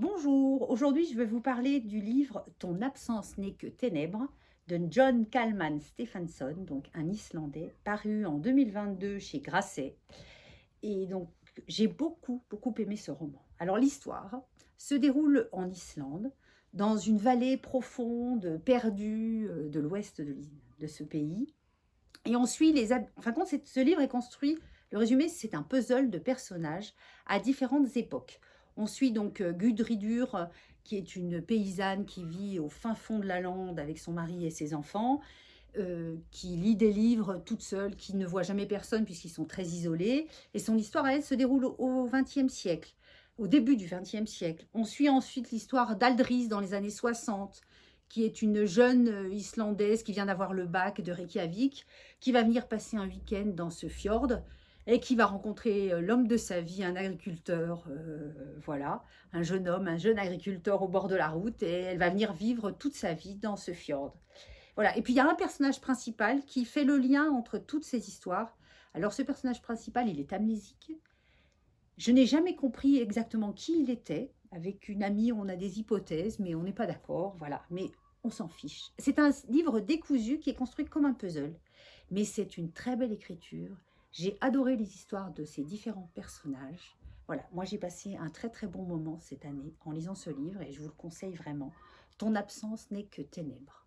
Bonjour, aujourd'hui je vais vous parler du livre Ton absence n'est que ténèbres de John Kalman Stephenson, donc un Islandais, paru en 2022 chez Grasset. Et donc j'ai beaucoup aimé ce roman. Alors l'histoire se déroule en Islande, dans une vallée profonde, perdue de l'ouest de ce pays. Et on suit enfin, quand ce livre est construit, le résumé, c'est un puzzle de personnages à différentes époques. On suit donc Gudridur, qui est une paysanne qui vit au fin fond de la lande avec son mari et ses enfants, qui lit des livres toute seule, qui ne voit jamais personne puisqu'ils sont très isolés. Et son histoire, elle, se déroule au XXe siècle, au début du XXe siècle. On suit ensuite l'histoire d'Aldris dans les années 60, qui est une jeune Islandaise qui vient d'avoir le bac de Reykjavik, qui va venir passer un week-end dans ce fjord et qui va rencontrer l'homme de sa vie, un agriculteur, voilà, un jeune homme, un jeune agriculteur au bord de la route, et elle va venir vivre toute sa vie dans ce fjord. Voilà. Et puis il y a un personnage principal qui fait le lien entre toutes ces histoires. Alors ce personnage principal, il est amnésique. Je n'ai jamais compris exactement qui il était. Avec une amie, on a des hypothèses, mais on n'est pas d'accord. Voilà. Mais on s'en fiche. C'est un livre décousu qui est construit comme un puzzle. Mais c'est une très belle écriture. J'ai adoré les histoires de ces différents personnages. Voilà, moi j'ai passé un très bon moment cette année en lisant ce livre et je vous le conseille vraiment. Ton absence n'est que ténèbres.